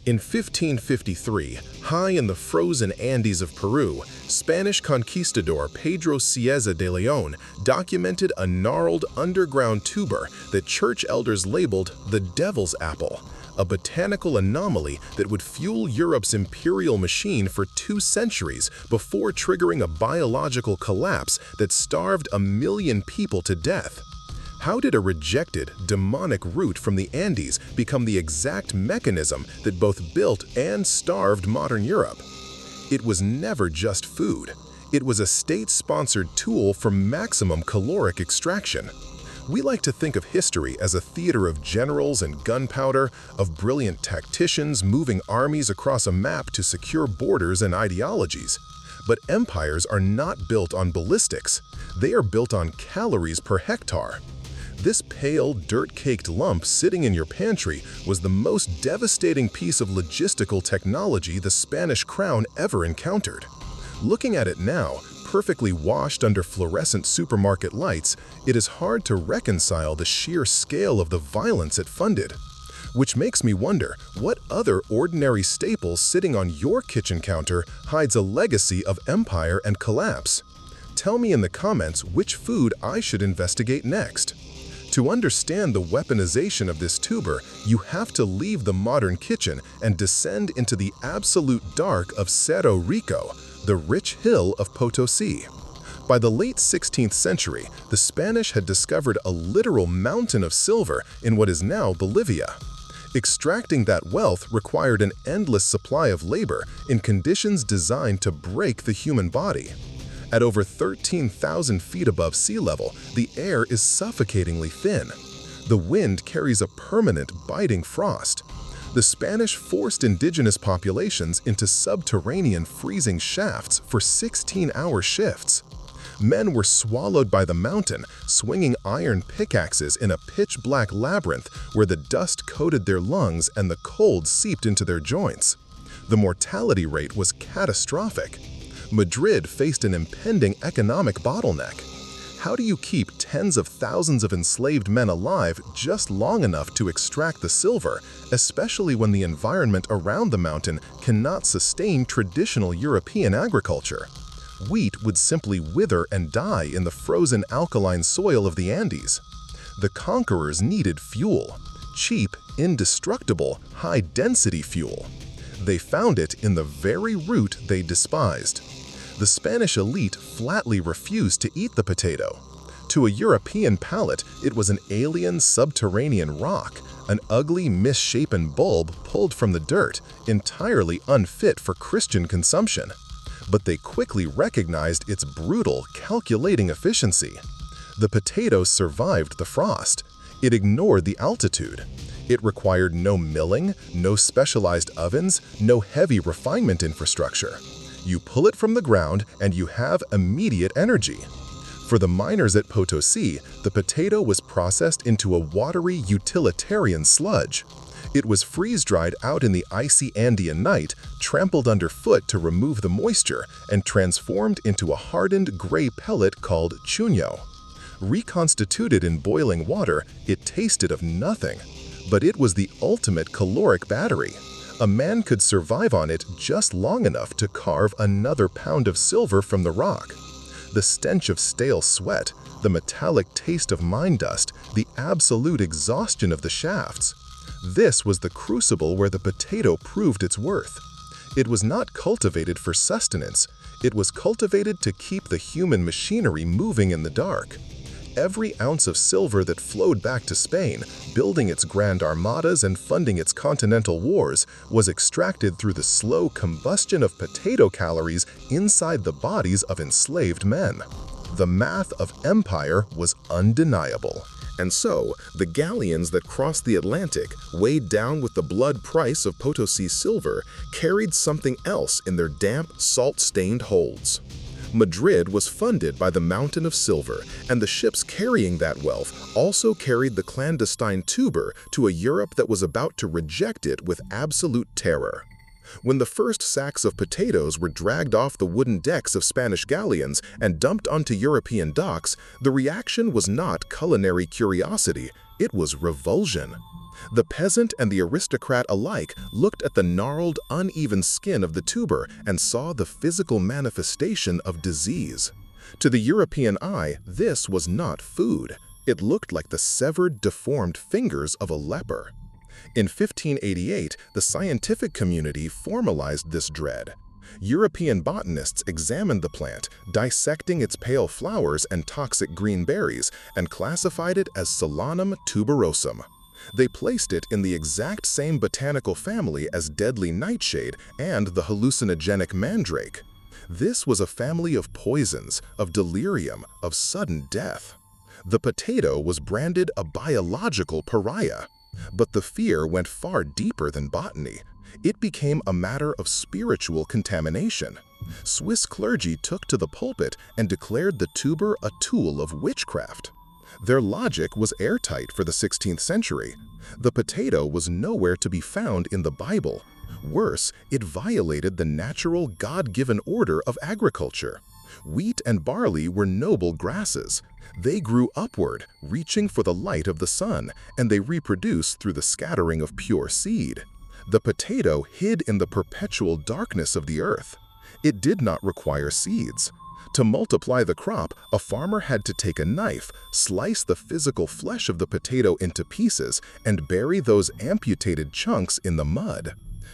In 1553, high in the frozen Andes of Peru, Spanish conquistador Pedro Cieza de León documented a gnarled underground tuber that church elders labeled the Devil's Apple, a botanical anomaly that would fuel Europe's imperial machine for 2 centuries before triggering a biological collapse that starved 1 million people to death. How did a rejected, demonic root from the Andes become the exact mechanism that both built and starved modern Europe? It was never just food. It was a state-sponsored tool for maximum caloric extraction. We like to think of history as a theater of generals and gunpowder, of brilliant tacticians moving armies across a map to secure borders and ideologies. But empires are not built on ballistics. They are built on calories per hectare. This pale, dirt-caked lump sitting in your pantry was the most devastating piece of logistical technology the Spanish crown ever encountered. Looking at it now, perfectly washed under fluorescent supermarket lights, it is hard to reconcile the sheer scale of the violence it funded. Which makes me wonder, what other ordinary staple sitting on your kitchen counter hides a legacy of empire and collapse? Tell me in the comments which food I should investigate next. To understand the weaponization of this tuber, you have to leave the modern kitchen and descend into the absolute dark of Cerro Rico, the rich hill of Potosi. By the late 16th century, the Spanish had discovered a literal mountain of silver in what is now Bolivia. Extracting that wealth required an endless supply of labor in conditions designed to break the human body. At over 13,000 feet above sea level, the air is suffocatingly thin. The wind carries a permanent, biting frost. The Spanish forced indigenous populations into subterranean freezing shafts for 16-hour shifts. Men were swallowed by the mountain, swinging iron pickaxes in a pitch-black labyrinth where the dust coated their lungs and the cold seeped into their joints. The mortality rate was catastrophic. Madrid faced an impending economic bottleneck. How do you keep tens of thousands of enslaved men alive just long enough to extract the silver, especially when the environment around the mountain cannot sustain traditional European agriculture? Wheat would simply wither and die in the frozen alkaline soil of the Andes. The conquerors needed fuel, cheap, indestructible, high-density fuel. They found it in the very root they despised. The Spanish elite flatly refused to eat the potato. To a European palate, it was an alien subterranean rock, an ugly, misshapen bulb pulled from the dirt, entirely unfit for Christian consumption. But they quickly recognized its brutal, calculating efficiency. The potato survived the frost. It ignored the altitude. It required no milling, no specialized ovens, no heavy refinement infrastructure. You pull it from the ground and you have immediate energy. For the miners at Potosi, the potato was processed into a watery utilitarian sludge. It was freeze-dried out in the icy Andean night, trampled underfoot to remove the moisture, and transformed into a hardened gray pellet called chuño. Reconstituted in boiling water, it tasted of nothing. But it was the ultimate caloric battery. A man could survive on it just long enough to carve another pound of silver from the rock. The stench of stale sweat, the metallic taste of mine dust, the absolute exhaustion of the shafts. This was the crucible where the potato proved its worth. It was not cultivated for sustenance. It was cultivated to keep the human machinery moving in the dark. Every ounce of silver that flowed back to Spain, building its grand armadas and funding its continental wars, was extracted through the slow combustion of potato calories inside the bodies of enslaved men. The math of empire was undeniable. And so, the galleons that crossed the Atlantic, weighed down with the blood price of Potosi silver, carried something else in their damp, salt-stained holds. Madrid was funded by the mountain of silver, and the ships carrying that wealth also carried the clandestine tuber to a Europe that was about to reject it with absolute terror. When the first sacks of potatoes were dragged off the wooden decks of Spanish galleons and dumped onto European docks, the reaction was not culinary curiosity, It was revulsion. The peasant and the aristocrat alike looked at the gnarled, uneven skin of the tuber and saw the physical manifestation of disease. To the European eye, this was not food. It looked like the severed, deformed fingers of a leper. In 1588, the scientific community formalized this dread. European botanists examined the plant, dissecting its pale flowers and toxic green berries, and classified it as Solanum tuberosum. They placed it in the exact same botanical family as deadly nightshade and the hallucinogenic mandrake. This was a family of poisons, of delirium, of sudden death. The potato was branded a biological pariah. But the fear went far deeper than botany. It became a matter of spiritual contamination. Swiss clergy took to the pulpit and declared the tuber a tool of witchcraft. Their logic was airtight for the 16th century. The potato was nowhere to be found in the Bible. Worse, it violated the natural, God-given order of agriculture. Wheat and barley were noble grasses. They grew upward, reaching for the light of the sun, and they reproduced through the scattering of pure seed. The potato hid in the perpetual darkness of the earth. It did not require seeds. To multiply the crop, a farmer had to take a knife, slice the physical flesh of the potato into pieces, and bury those amputated chunks in the mud.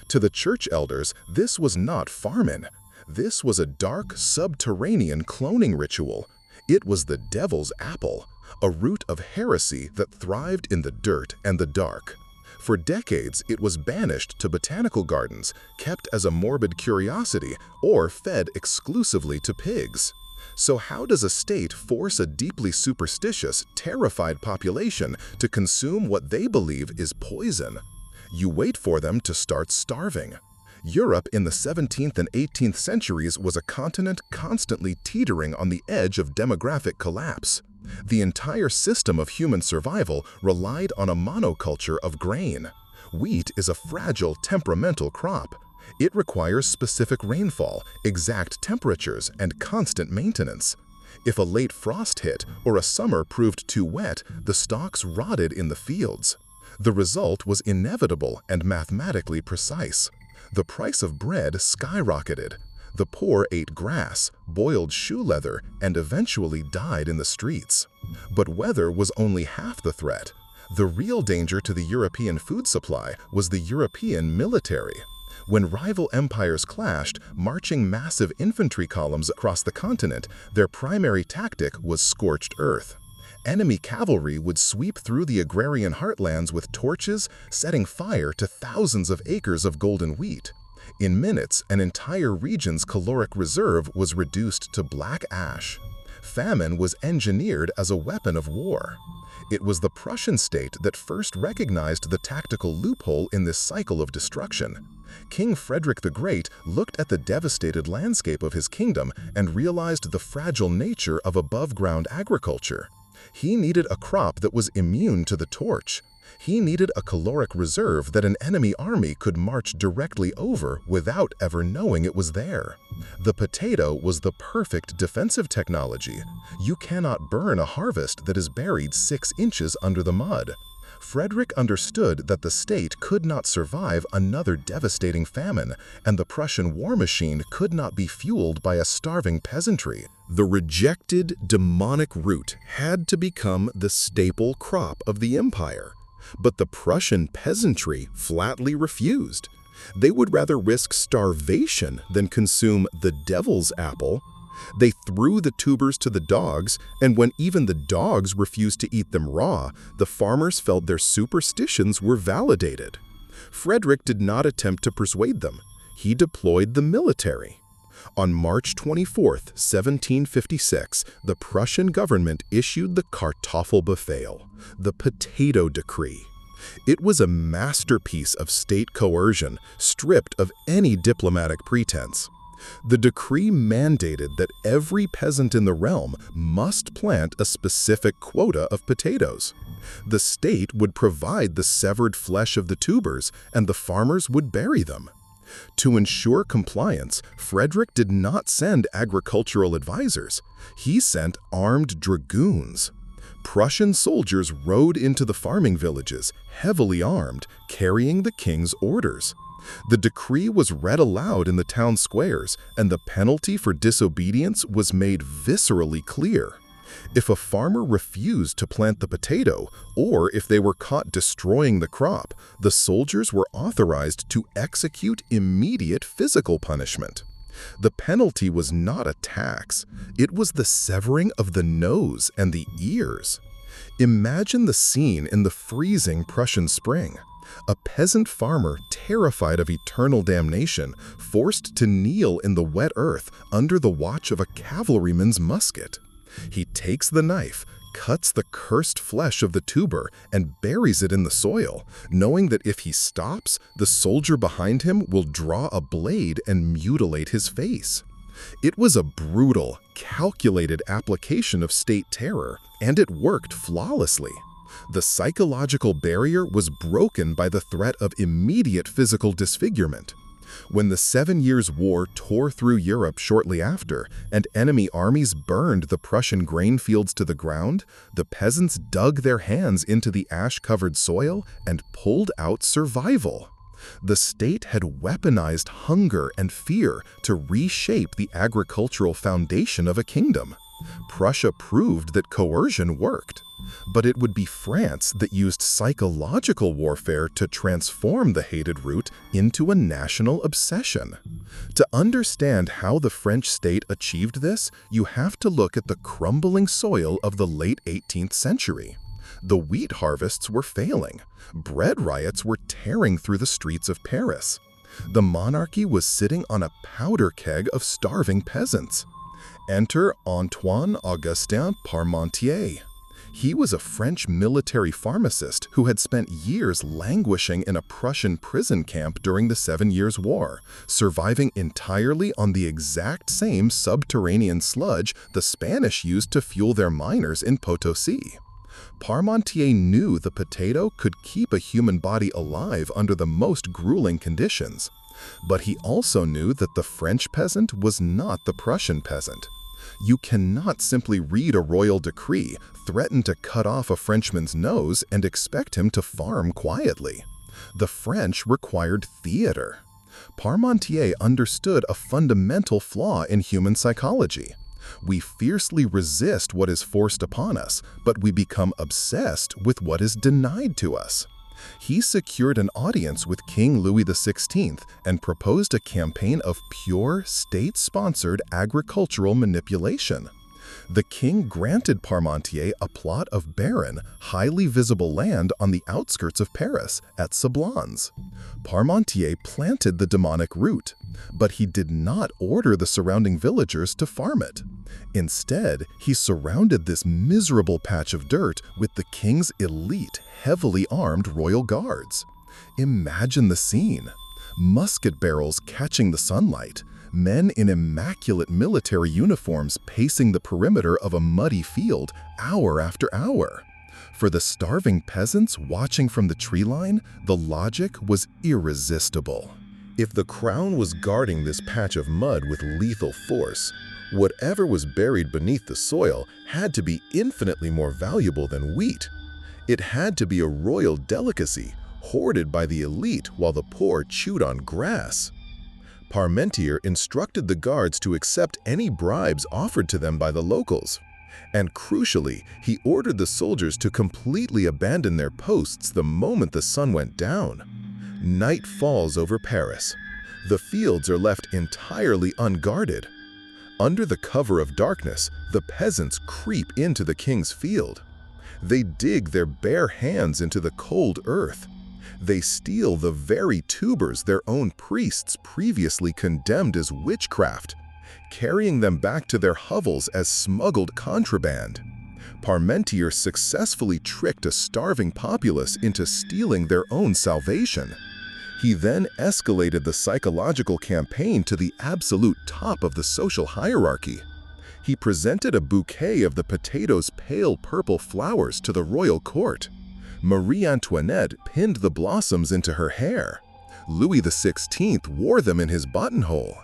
To the church elders, this was not farming. This was a dark, subterranean cloning ritual. It was the devil's apple, a root of heresy that thrived in the dirt and the dark. For decades, it was banished to botanical gardens, kept as a morbid curiosity, or fed exclusively to pigs. So how does a state force a deeply superstitious, terrified population to consume what they believe is poison? You wait for them to start starving. Europe in the 17th and 18th centuries was a continent constantly teetering on the edge of demographic collapse. The entire system of human survival relied on a monoculture of grain. Wheat is a fragile, temperamental crop. It requires specific rainfall, exact temperatures, and constant maintenance. If a late frost hit or a summer proved too wet, the stalks rotted in the fields. The result was inevitable and mathematically precise. The price of bread skyrocketed. The poor ate grass, boiled shoe leather, and eventually died in the streets. But weather was only half the threat. The real danger to the European food supply was the European military. When rival empires clashed, marching massive infantry columns across the continent, their primary tactic was scorched earth. Enemy cavalry would sweep through the agrarian heartlands with torches, setting fire to thousands of acres of golden wheat. In minutes, an entire region's caloric reserve was reduced to black ash. Famine was engineered as a weapon of war. It was the Prussian state that first recognized the tactical loophole in this cycle of destruction. King Frederick the Great looked at the devastated landscape of his kingdom and realized the fragile nature of above-ground agriculture. He needed a crop that was immune to the torch. He needed a caloric reserve that an enemy army could march directly over without ever knowing it was there. The potato was the perfect defensive technology. You cannot burn a harvest that is buried 6 inches under the mud. Frederick understood that the state could not survive another devastating famine, and the Prussian war machine could not be fueled by a starving peasantry. The rejected, demonic root had to become the staple crop of the empire. But the Prussian peasantry flatly refused. They would rather risk starvation than consume the devil's apple. They threw the tubers to the dogs, and when even the dogs refused to eat them raw, the farmers felt their superstitions were validated. Frederick did not attempt to persuade them. He deployed the military. On March 24, 1756, the Prussian government issued the Kartoffelbefehl, the Potato Decree. It was a masterpiece of state coercion, stripped of any diplomatic pretense. The decree mandated that every peasant in the realm must plant a specific quota of potatoes. The state would provide the severed flesh of the tubers, and the farmers would bury them. To ensure compliance, Frederick did not send agricultural advisors. He sent armed dragoons. Prussian soldiers rode into the farming villages, heavily armed, carrying the king's orders. The decree was read aloud in the town squares, and the penalty for disobedience was made viscerally clear. If a farmer refused to plant the potato, or if they were caught destroying the crop, the soldiers were authorized to execute immediate physical punishment. The penalty was not a tax, it was the severing of the nose and the ears. Imagine the scene in the freezing Prussian spring. A peasant farmer, terrified of eternal damnation, forced to kneel in the wet earth under the watch of a cavalryman's musket. He takes the knife, cuts the cursed flesh of the tuber, and buries it in the soil, knowing that if he stops, the soldier behind him will draw a blade and mutilate his face. It was a brutal, calculated application of state terror, and it worked flawlessly. The psychological barrier was broken by the threat of immediate physical disfigurement. When the 7 Years' War tore through Europe shortly after, and enemy armies burned the Prussian grain fields to the ground, the peasants dug their hands into the ash-covered soil and pulled out survival. The state had weaponized hunger and fear to reshape the agricultural foundation of a kingdom. Prussia proved that coercion worked. But it would be France that used psychological warfare to transform the hated root into a national obsession. To understand how the French state achieved this, you have to look at the crumbling soil of the late 18th century. The wheat harvests were failing. Bread riots were tearing through the streets of Paris. The monarchy was sitting on a powder keg of starving peasants. Enter Antoine Augustin Parmentier. He was a French military pharmacist who had spent years languishing in a Prussian prison camp during the 7 Years' War, surviving entirely on the exact same subterranean sludge the Spanish used to fuel their miners in Potosi. Parmentier knew the potato could keep a human body alive under the most grueling conditions. But he also knew that the French peasant was not the Prussian peasant. You cannot simply read a royal decree, threaten to cut off a Frenchman's nose, and expect him to farm quietly. The French required theater. Parmentier understood a fundamental flaw in human psychology. We fiercely resist what is forced upon us, but we become obsessed with what is denied to us. He secured an audience with King Louis XVI and proposed a campaign of pure, state-sponsored agricultural manipulation. The king granted Parmentier a plot of barren, highly visible land on the outskirts of Paris at Sablons. Parmentier planted the demonic root, but he did not order the surrounding villagers to farm it. Instead, he surrounded this miserable patch of dirt with the king's elite, heavily armed royal guards. Imagine the scene. Musket barrels catching the sunlight, men in immaculate military uniforms pacing the perimeter of a muddy field hour after hour. For the starving peasants watching from the tree line, the logic was irresistible. If the crown was guarding this patch of mud with lethal force, whatever was buried beneath the soil had to be infinitely more valuable than wheat. It had to be a royal delicacy, hoarded by the elite while the poor chewed on grass. Parmentier instructed the guards to accept any bribes offered to them by the locals. And crucially, he ordered the soldiers to completely abandon their posts the moment the sun went down. Night falls over Paris. The fields are left entirely unguarded. Under the cover of darkness, the peasants creep into the king's field. They dig their bare hands into the cold earth. They steal the very tubers their own priests previously condemned as witchcraft, carrying them back to their hovels as smuggled contraband. Parmentier successfully tricked a starving populace into stealing their own salvation. He then escalated the psychological campaign to the absolute top of the social hierarchy. He presented a bouquet of the potato's pale purple flowers to the royal court. Marie Antoinette pinned the blossoms into her hair. Louis XVI wore them in his buttonhole.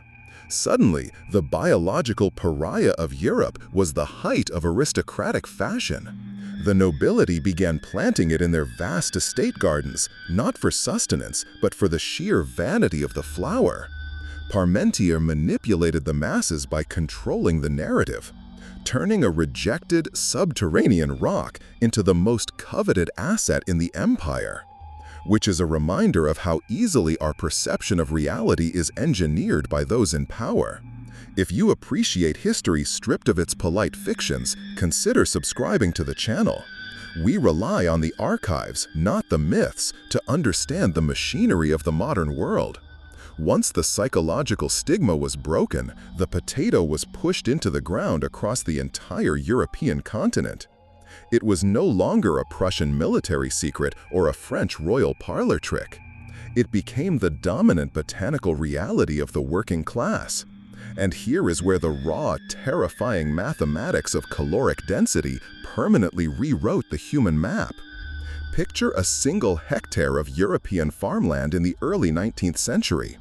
Suddenly, the biological pariah of Europe was the height of aristocratic fashion. The nobility began planting it in their vast estate gardens, not for sustenance, but for the sheer vanity of the flower. Parmentier manipulated the masses by controlling the narrative, turning a rejected subterranean rock into the most coveted asset in the empire, which is a reminder of how easily our perception of reality is engineered by those in power. If you appreciate history stripped of its polite fictions, consider subscribing to the channel. We rely on the archives, not the myths, to understand the machinery of the modern world. Once the psychological stigma was broken, the potato was pushed into the ground across the entire European continent. It was no longer a Prussian military secret or a French royal parlor trick. It became the dominant botanical reality of the working class. And here is where the raw, terrifying mathematics of caloric density permanently rewrote the human map. Picture a single hectare of European farmland in the early 19th century.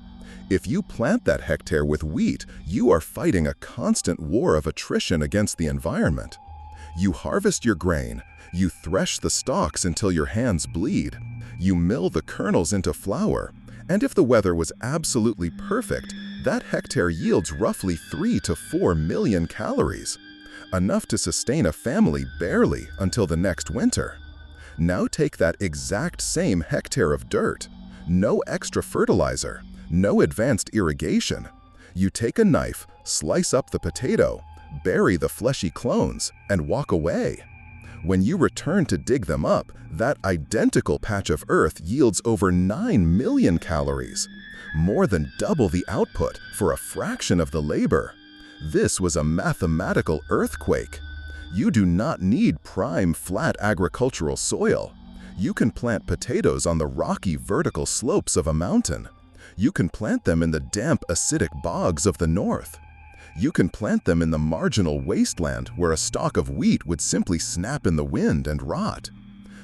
If you plant that hectare with wheat, you are fighting a constant war of attrition against the environment. You harvest your grain, you thresh the stalks until your hands bleed, you mill the kernels into flour, and if the weather was absolutely perfect, that hectare yields roughly 3 to 4 million calories, enough to sustain a family barely until the next winter. Now take that exact same hectare of dirt, no extra fertilizer, no advanced irrigation. You take a knife, slice up the potato, bury the fleshy clones, and walk away. When you return to dig them up, that identical patch of earth yields over 9 million calories, more than double the output for a fraction of the labor. This was a mathematical earthquake. You do not need prime, flat agricultural soil. You can plant potatoes on the rocky vertical slopes of a mountain. You can plant them in the damp, acidic bogs of the north. You can plant them in the marginal wasteland where a stalk of wheat would simply snap in the wind and rot.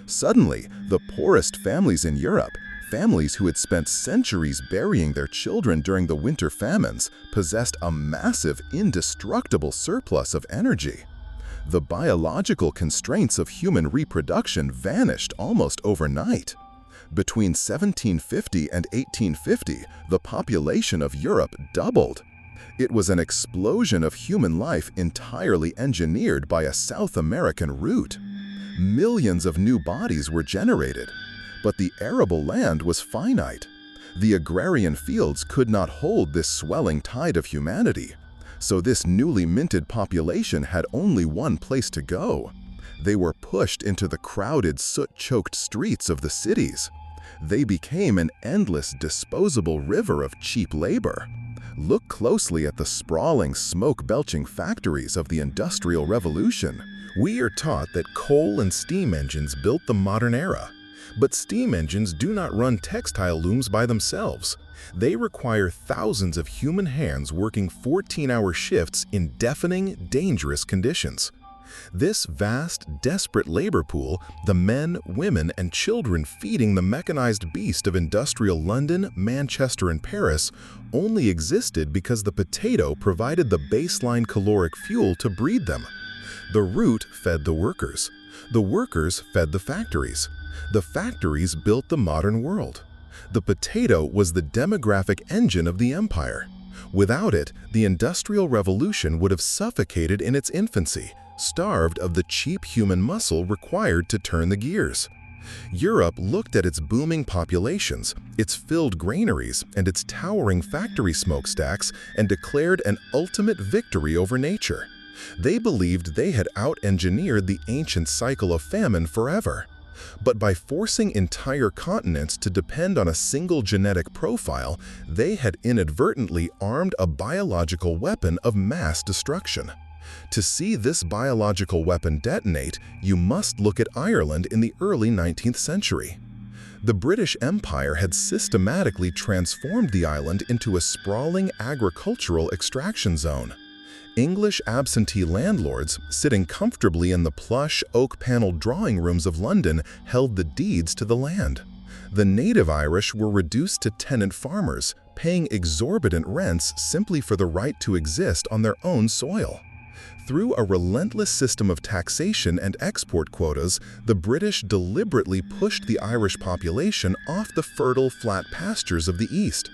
Suddenly, the poorest families in Europe, families who had spent centuries burying their children during the winter famines, possessed a massive, indestructible surplus of energy. The biological constraints of human reproduction vanished almost overnight. Between 1750 and 1850, the population of Europe doubled. It was an explosion of human life entirely engineered by a South American root. Millions of new bodies were generated, but the arable land was finite. The agrarian fields could not hold this swelling tide of humanity, so this newly minted population had only one place to go. They were pushed into the crowded, soot-choked streets of the cities. They became an endless, disposable river of cheap labor. Look closely at the sprawling, smoke-belching factories of the Industrial Revolution. We are taught that coal and steam engines built the modern era. But steam engines do not run textile looms by themselves. They require thousands of human hands working 14-hour shifts in deafening, dangerous conditions. This vast, desperate labor pool, the men, women, and children feeding the mechanized beast of industrial London, Manchester, and Paris, only existed because the potato provided the baseline caloric fuel to breed them. The root fed the workers fed the factories. The factories built the modern world. The potato was the demographic engine of the empire. Without it, the Industrial Revolution would have suffocated in its infancy, starved of the cheap human muscle required to turn the gears. Europe looked at its booming populations, its filled granaries, and its towering factory smokestacks and declared an ultimate victory over nature. They believed they had out-engineered the ancient cycle of famine forever. But by forcing entire continents to depend on a single genetic profile, they had inadvertently armed a biological weapon of mass destruction. To see this biological weapon detonate, you must look at Ireland in the early 19th century. The British Empire had systematically transformed the island into a sprawling agricultural extraction zone. English absentee landlords, sitting comfortably in the plush, oak-paneled drawing rooms of London, held the deeds to the land. The native Irish were reduced to tenant farmers, paying exorbitant rents simply for the right to exist on their own soil. Through a relentless system of taxation and export quotas, the British deliberately pushed the Irish population off the fertile, flat pastures of the East.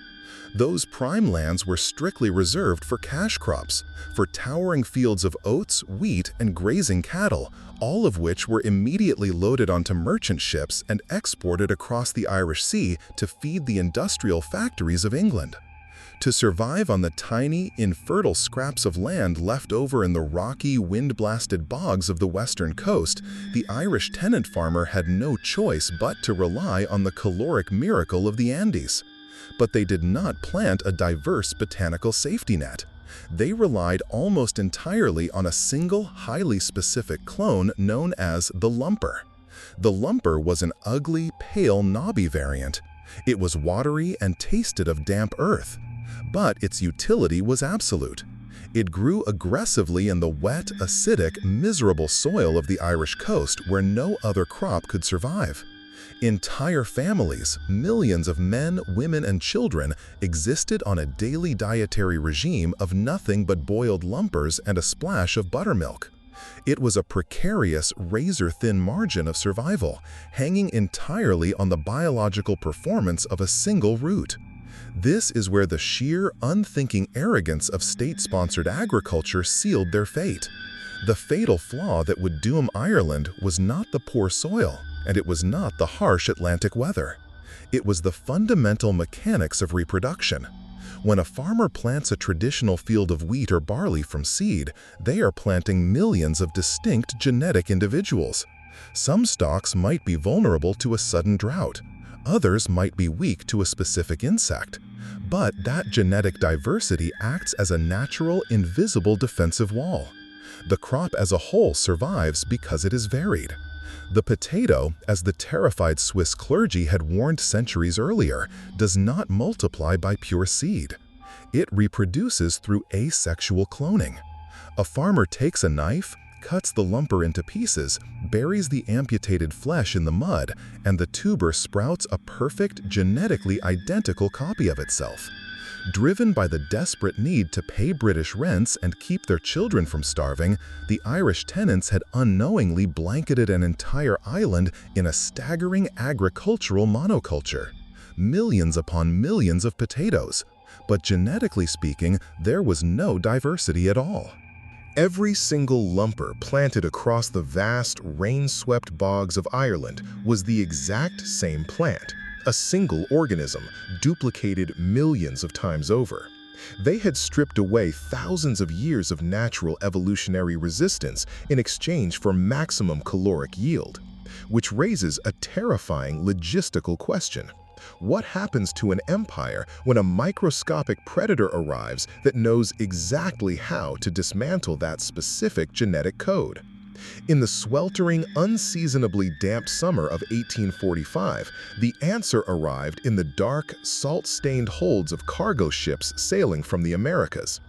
Those prime lands were strictly reserved for cash crops, for towering fields of oats, wheat, and grazing cattle, all of which were immediately loaded onto merchant ships and exported across the Irish Sea to feed the industrial factories of England. To survive on the tiny, infertile scraps of land left over in the rocky, wind-blasted bogs of the western coast, the Irish tenant farmer had no choice but to rely on the caloric miracle of the Andes. But they did not plant a diverse botanical safety net. They relied almost entirely on a single, highly specific clone known as the lumper. The lumper was an ugly, pale, knobby variant. It was watery and tasted of damp earth. But its utility was absolute. It grew aggressively in the wet, acidic, miserable soil of the Irish coast where no other crop could survive. Entire families, millions of men, women, and children existed on a daily dietary regime of nothing but boiled lumpers and a splash of buttermilk. It was a precarious, razor-thin margin of survival, hanging entirely on the biological performance of a single root. This is where the sheer, unthinking arrogance of state-sponsored agriculture sealed their fate. The fatal flaw that would doom Ireland was not the poor soil, and it was not the harsh Atlantic weather. It was the fundamental mechanics of reproduction. When a farmer plants a traditional field of wheat or barley from seed, they are planting millions of distinct genetic individuals. Some stalks might be vulnerable to a sudden drought. Others might be weak to a specific insect. But that genetic diversity acts as a natural, invisible defensive wall. The crop as a whole survives because it is varied. The potato, as the terrified Swiss clergy had warned centuries earlier, does not multiply by pure seed. It reproduces through asexual cloning. A farmer takes a knife, cuts the lumper into pieces, buries the amputated flesh in the mud, and the tuber sprouts a perfect, genetically identical copy of itself. Driven by the desperate need to pay British rents and keep their children from starving, the Irish tenants had unknowingly blanketed an entire island in a staggering agricultural monoculture. Millions upon millions of potatoes. But genetically speaking, there was no diversity at all. Every single lumper planted across the vast, rain-swept bogs of Ireland was the exact same plant, a single organism, duplicated millions of times over. They had stripped away thousands of years of natural evolutionary resistance in exchange for maximum caloric yield, which raises a terrifying logistical question. What happens to an empire when a microscopic predator arrives that knows exactly how to dismantle that specific genetic code? In the sweltering, unseasonably damp summer of 1845, the answer arrived in the dark, salt-stained holds of cargo ships sailing from the Americas.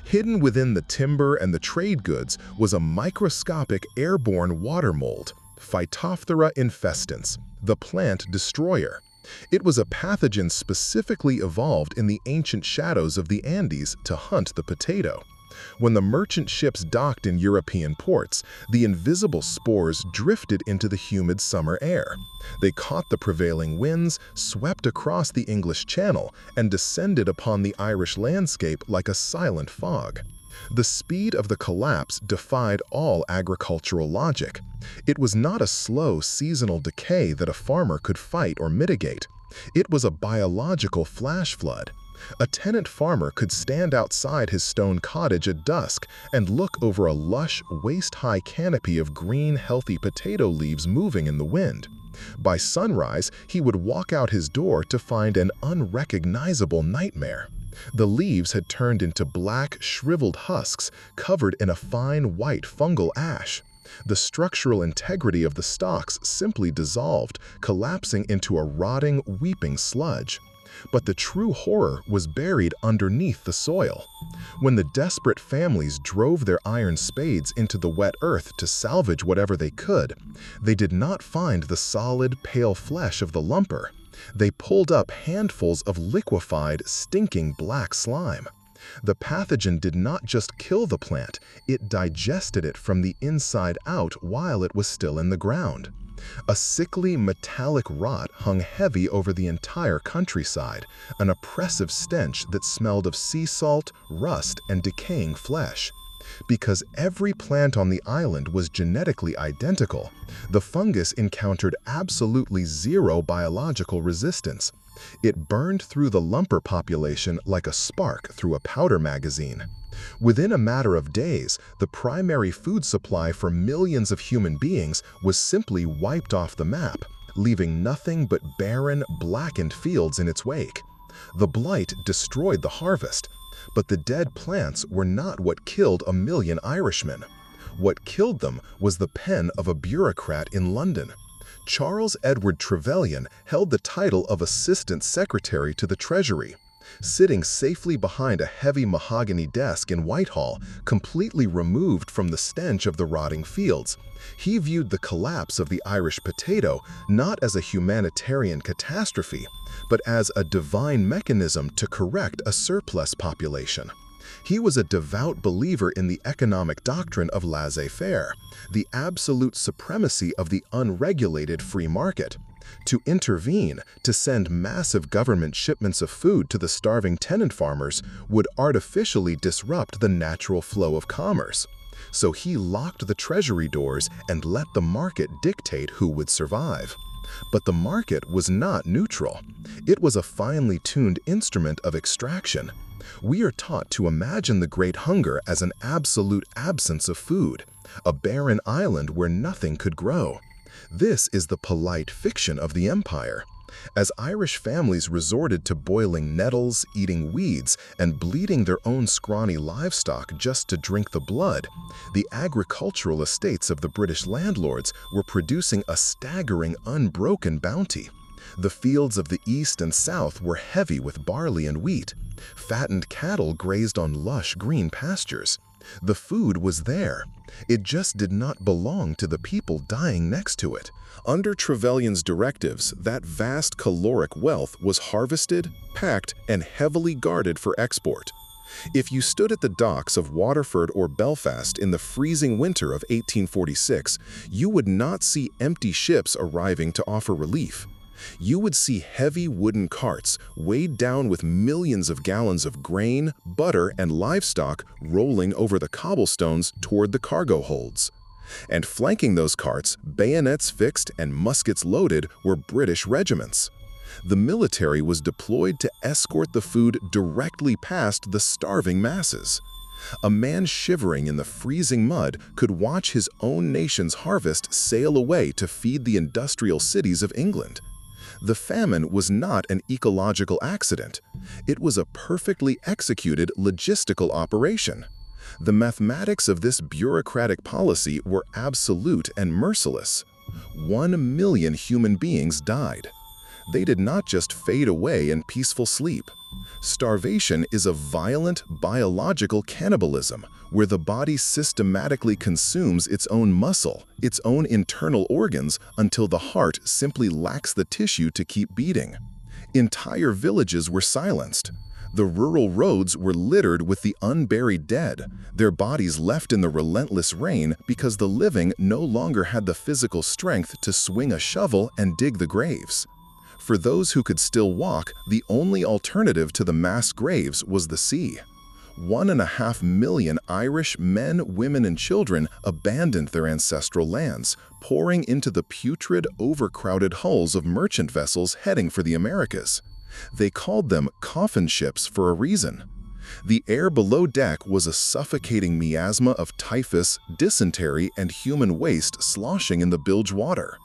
Hidden within the timber and the trade goods was a microscopic airborne water mold, Phytophthora infestans, the plant destroyer. It was a pathogen specifically evolved in the ancient shadows of the Andes to hunt the potato. When the merchant ships docked in European ports, the invisible spores drifted into the humid summer air. They caught the prevailing winds, swept across the English Channel, and descended upon the Irish landscape like a silent fog. The speed of the collapse defied all agricultural logic. It was not a slow, seasonal decay that a farmer could fight or mitigate. It was a biological flash flood. A tenant farmer could stand outside his stone cottage at dusk and look over a lush, waist-high canopy of green, healthy potato leaves moving in the wind. By sunrise, he would walk out his door to find an unrecognizable nightmare. The leaves had turned into black, shriveled husks covered in a fine, white fungal ash. The structural integrity of the stalks simply dissolved, collapsing into a rotting, weeping sludge. But the true horror was buried underneath the soil. When the desperate families drove their iron spades into the wet earth to salvage whatever they could, they did not find the solid, pale flesh of the lumper. They pulled up handfuls of liquefied, stinking black slime. The pathogen did not just kill the plant, it digested it from the inside out while it was still in the ground. A sickly, metallic rot hung heavy over the entire countryside, an oppressive stench that smelled of sea salt, rust, and decaying flesh. Because every plant on the island was genetically identical, the fungus encountered absolutely zero biological resistance. It burned through the lumper population like a spark through a powder magazine. Within a matter of days, the primary food supply for millions of human beings was simply wiped off the map, leaving nothing but barren, blackened fields in its wake. The blight destroyed the harvest, but the dead plants were not what killed a million Irishmen. What killed them was the pen of a bureaucrat in London. Charles Edward Trevelyan held the title of Assistant Secretary to the Treasury. Sitting safely behind a heavy mahogany desk in Whitehall, completely removed from the stench of the rotting fields, he viewed the collapse of the Irish potato not as a humanitarian catastrophe, but as a divine mechanism to correct a surplus population. He was a devout believer in the economic doctrine of laissez-faire, the absolute supremacy of the unregulated free market. To intervene, to send massive government shipments of food to the starving tenant farmers, would artificially disrupt the natural flow of commerce. So he locked the treasury doors and let the market dictate who would survive. But the market was not neutral. It was a finely tuned instrument of extraction. We are taught to imagine the Great Hunger as an absolute absence of food, a barren island where nothing could grow. This is the polite fiction of the empire. As Irish families resorted to boiling nettles, eating weeds, and bleeding their own scrawny livestock just to drink the blood, the agricultural estates of the British landlords were producing a staggering, unbroken bounty. The fields of the east and south were heavy with barley and wheat. Fattened cattle grazed on lush green pastures. The food was there. It just did not belong to the people dying next to it. Under Trevelyan's directives, that vast caloric wealth was harvested, packed, and heavily guarded for export. If you stood at the docks of Waterford or Belfast in the freezing winter of 1846, you would not see empty ships arriving to offer relief. You would see heavy wooden carts weighed down with millions of gallons of grain, butter, and livestock rolling over the cobblestones toward the cargo holds. And flanking those carts, bayonets fixed and muskets loaded, were British regiments. The military was deployed to escort the food directly past the starving masses. A man shivering in the freezing mud could watch his own nation's harvest sail away to feed the industrial cities of England. The famine was not an ecological accident. It was a perfectly executed logistical operation. The mathematics of this bureaucratic policy were absolute and merciless. 1 million human beings died. They did not just fade away in peaceful sleep. Starvation is a violent biological cannibalism where the body systematically consumes its own muscle, its own internal organs, until the heart simply lacks the tissue to keep beating. Entire villages were silenced. The rural roads were littered with the unburied dead, their bodies left in the relentless rain because the living no longer had the physical strength to swing a shovel and dig the graves. For those who could still walk, the only alternative to the mass graves was the sea. 1.5 million Irish men, women, and children abandoned their ancestral lands, pouring into the putrid, overcrowded hulls of merchant vessels heading for the Americas. They called them coffin ships for a reason. The air below deck was a suffocating miasma of typhus, dysentery, and human waste sloshing in the bilge water.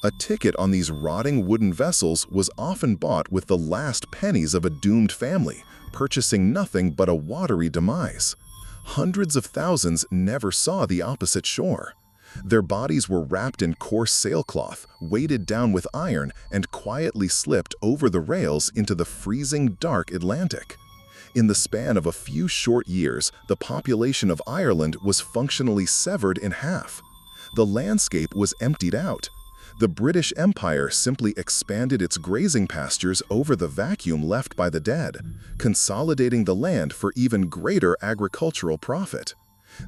A ticket on these rotting wooden vessels was often bought with the last pennies of a doomed family, purchasing nothing but a watery demise. Hundreds of thousands never saw the opposite shore. Their bodies were wrapped in coarse sailcloth, weighted down with iron, and quietly slipped over the rails into the freezing, dark Atlantic. In the span of a few short years, the population of Ireland was functionally severed in half. The landscape was emptied out. The British Empire simply expanded its grazing pastures over the vacuum left by the dead, consolidating the land for even greater agricultural profit.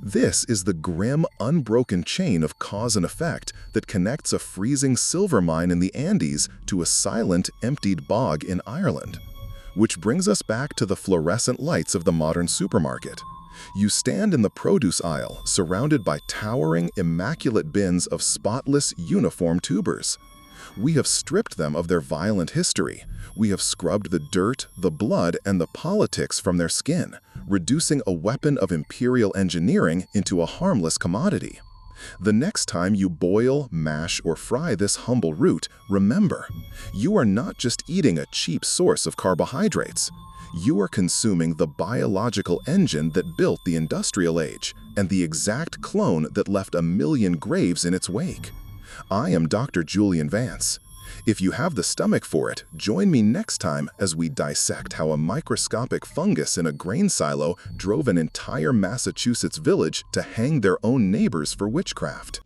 This is the grim, unbroken chain of cause and effect that connects a freezing silver mine in the Andes to a silent, emptied bog in Ireland. Which brings us back to the fluorescent lights of the modern supermarket. You stand in the produce aisle, surrounded by towering, immaculate bins of spotless, uniform tubers. We have stripped them of their violent history. We have scrubbed the dirt, the blood, and the politics from their skin, reducing a weapon of imperial engineering into a harmless commodity. The next time you boil, mash, or fry this humble root, remember, you are not just eating a cheap source of carbohydrates. You are consuming the biological engine that built the industrial age, and the exact clone that left 1 million graves in its wake. I am Dr. Julian Vance. If you have the stomach for it, join me next time as we dissect how a microscopic fungus in a grain silo drove an entire Massachusetts village to hang their own neighbors for witchcraft.